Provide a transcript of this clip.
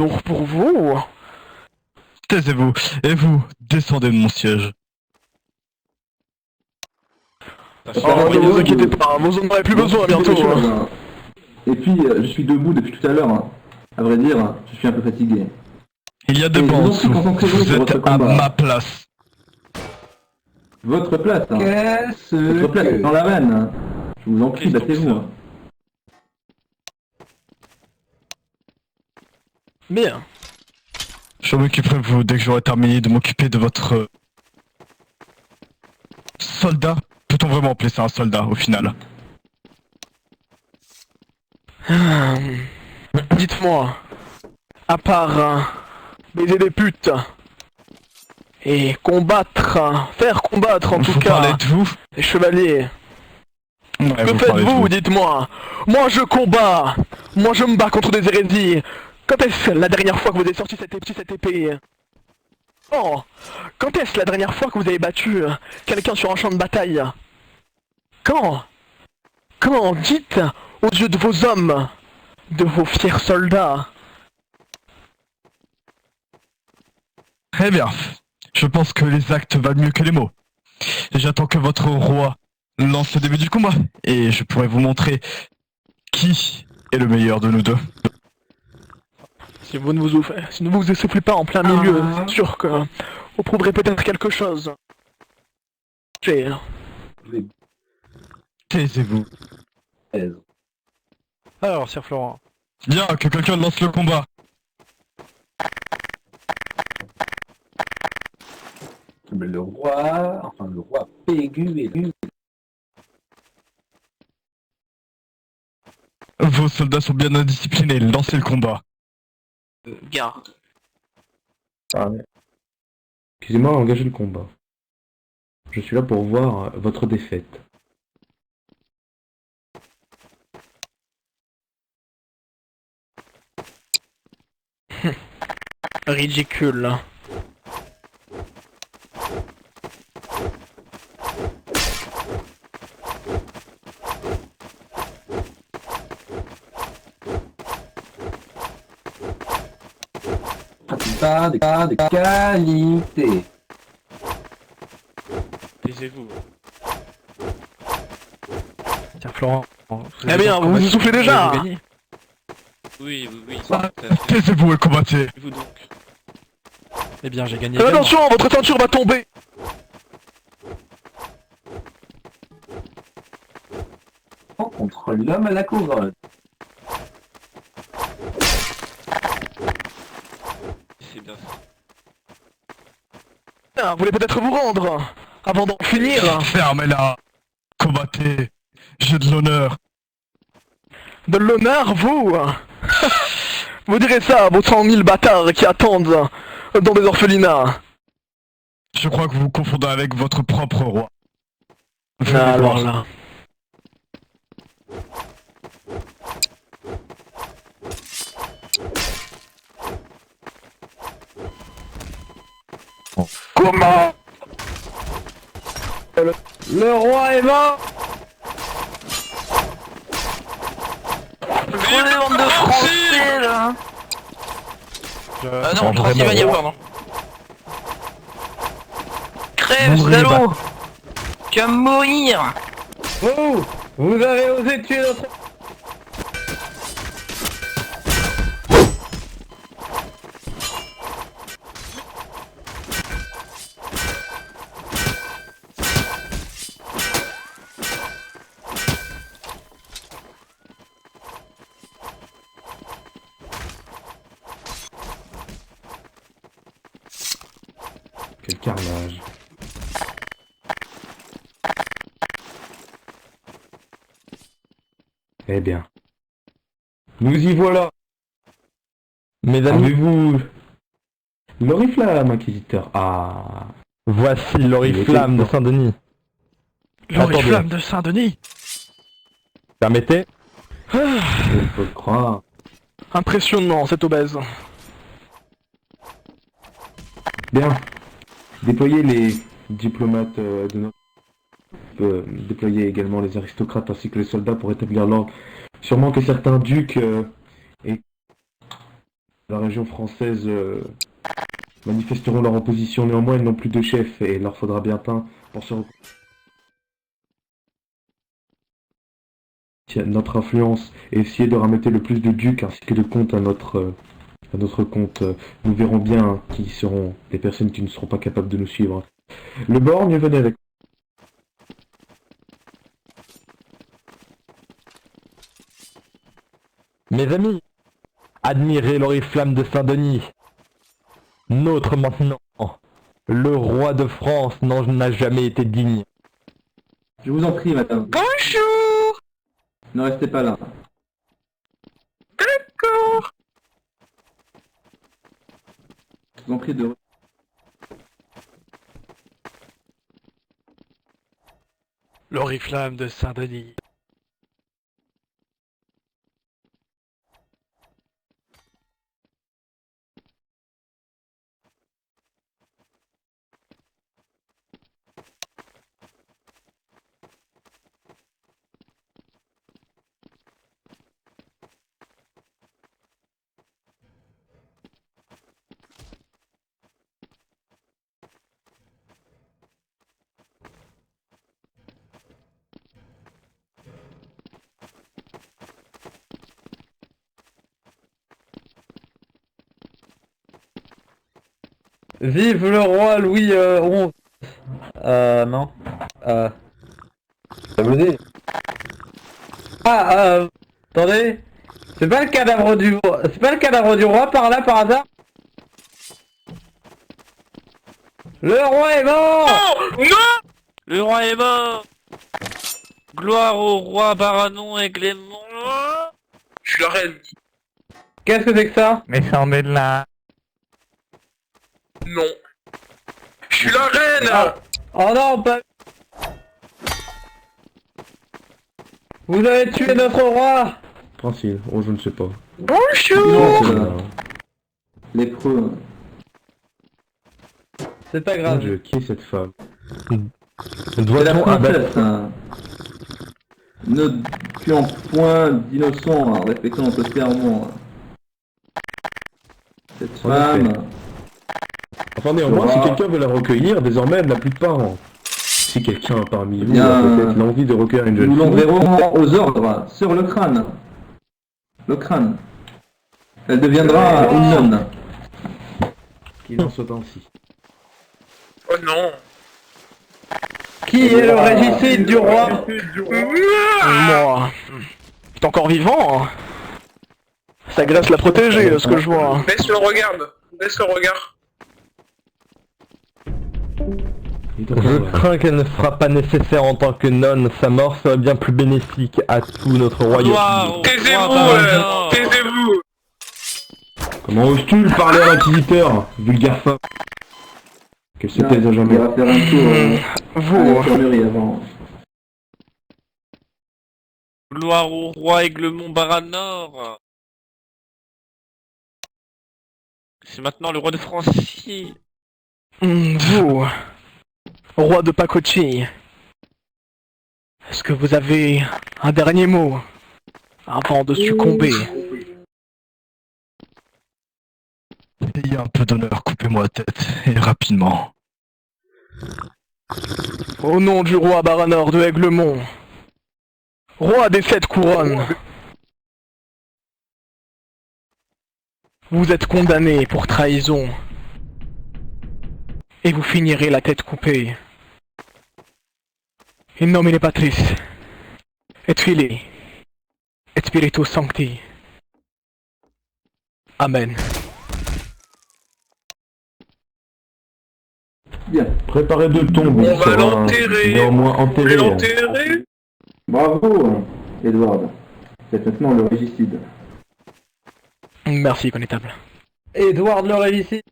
Donc pour vous, Taisez-vous, et vous, descendez de mon siège. ne vous inquiétez pas, vous en aurez plus besoin bientôt. Hein. Et puis, je suis debout depuis tout à l'heure. Hein. À vrai dire, je suis un peu fatigué. Il y a des Et je bancs en vous en prie, dessous. concentrez-vous Vous sur êtes votre à combat. ma place. Votre place, hein. Qu'est-ce Votre place est dans l'arène. Hein. Je vous en prie, Qu'est-ce donc battez-vous. ça Hein. Bien. Je m'occuperai de vous dès que j'aurai terminé de m'occuper de votre... soldat. Peut-on vraiment appeler ça un soldat, au final? Dites-moi, à part baiser des putes et combattre, faire combattre en tout Vous parlez cas de vous? les chevaliers, Ouais, que vous parlez de faites-vous, vous. dites-moi? Moi je combats, moi je me bats contre des hérésies. Quand est-ce la dernière fois que vous avez sorti cette épée? Oh, quand est-ce la dernière fois que vous avez battu quelqu'un sur un champ de bataille? Quand? Quand? Dites aux yeux de vos hommes, de vos fiers soldats. Très bien. Je pense que les actes valent mieux que les mots. J'attends que votre roi lance le début du combat, et je pourrai vous montrer qui est le meilleur de nous deux. Si vous ne vous essoufflez pas en plein milieu, c'est sûr que vous prouverez peut-être quelque chose. J'ai... Taisez-vous. Alors, Sir Florent. Bien, que quelqu'un lance le combat. Mais le roi Pégu et lui. Vos soldats sont bien indisciplinés, lancez le combat. Garde. Excusez-moi, engagez le combat. Je suis là pour voir votre défaite. Ridicule. Pas de qualité. Taisez-vous. Sir Florent. Eh bien, vous vous essoufflez déjà. Oui, Ah, tout à fait. Taisez-vous et combattez. Vous donc. Eh bien, j'ai gagné. Faites attention, votre ceinture va tomber. Contre l'homme à la couronne. C'est bien ça. Ah, vous voulez peut-être vous rendre avant d'en finir. Fermez-la. Combattez. J'ai de l'honneur. De l'honneur, vous. Vous direz ça à vos 100 000 bâtards qui attendent dans des orphelinats. Je crois que vous vous confondez avec votre propre roi. Venez Alors voir. là. Comment? Le roi est mort. Prenez bande de Français là. Ah non, Transylvanie, pardon. Crève, Mourrez, salaud. Tu vas mourir. Oh, vous avez osé tuer notre... Quel carnage. Eh bien. Nous y voilà. Mes amis, Avez-vous l'oriflamme, inquisiteur? Ah. voici l'oriflamme de Saint-Denis. L'oriflamme de Saint-Denis. Permettez? Il faut le croire. Impressionnant, cette obèse. Bien. Déployez les diplomates de notre... déployer également les aristocrates ainsi que les soldats pour établir l'ordre. Sûrement que certains ducs la région française manifesteront leur opposition. Néanmoins, ils n'ont plus de chef et il leur faudra bien temps pour se notre influence et essayer de ramener le plus de ducs ainsi que de comptes à notre compte. Nous verrons bien qui seront les personnes qui ne seront pas capables de nous suivre. Le borgne, venez avec. Mes amis, admirez l'oriflamme de Saint-Denis. Nôtre maintenant. Le roi de France n'en a jamais été digne. Je vous en prie, madame. Bonjour. Ne restez pas là. D'accord. Je vous en prie de... L'oriflamme de Saint-Denis. Vive le roi Louis XI. Non. Ça vous dit? Attendez. C'est pas le cadavre du roi. C'est pas le cadavre du roi par là par hasard? Le roi est mort. Non. Le roi est mort. Gloire au roi Baranon et Clément. Je suis la reine. Qu'est-ce que c'est que ça? Mais c'en est là. Non. Je suis la reine. Ah. Oh non, pas... Vous avez tué notre roi. Tranquille, oh je ne sais pas. Silence, lépreux. C'est pas Mon grave. Dieu, qui est cette femme? C'est la Doit-on abattre... princesse. Hein. Ne tuons point d'innocents, hein, respectons notre serment. Cette En femme... Enfin néanmoins, Sera- si quelqu'un veut la recueillir, désormais elle n'a plus de parents. Si quelqu'un parmi vous Bien, a peut-être l'envie de recueillir une jeune Nous fille, l'enverrons aux ordres, sur le crâne. Le crâne. Elle deviendra une nonne. qu'il en soit ainsi. Oh non. Qui est le régicide du roi? Moi. T'es encore vivant. Ça graisse la protéger, ce que je vois. Baisse le regard. Baisse le regard. Je crains qu'elle ne sera pas nécessaire en tant que nonne. Sa mort serait bien plus bénéfique à tout notre royaume. Taisez-vous, taisez-vous. Comment oses-tu parler à l'inquisiteur, vulgaire femme? Qu'elle se taise à On jamais. va faire un tour à Vous. l'infirmerie avant. Gloire au roi Aiglemont Baranor. C'est maintenant le roi de Francie. Vous. Roi de Pacochi. Est-ce que vous avez un dernier mot avant de succomber? Ayez un peu d'honneur, coupez-moi la tête, et rapidement. Au nom du roi Baranor de Aiglemont, roi des 7 couronnes, vous êtes condamné pour trahison et vous finirez la tête coupée. In nomine Patris, et Filii, et Spiritus Sancti. Amen. Bien. Préparez deux tombes, On il va sera l'enterrer. néanmoins Vous voulez enterré. l'enterrer? Bravo, Edward. C'est maintenant le régicide. Merci, connétable. Edward le régicide.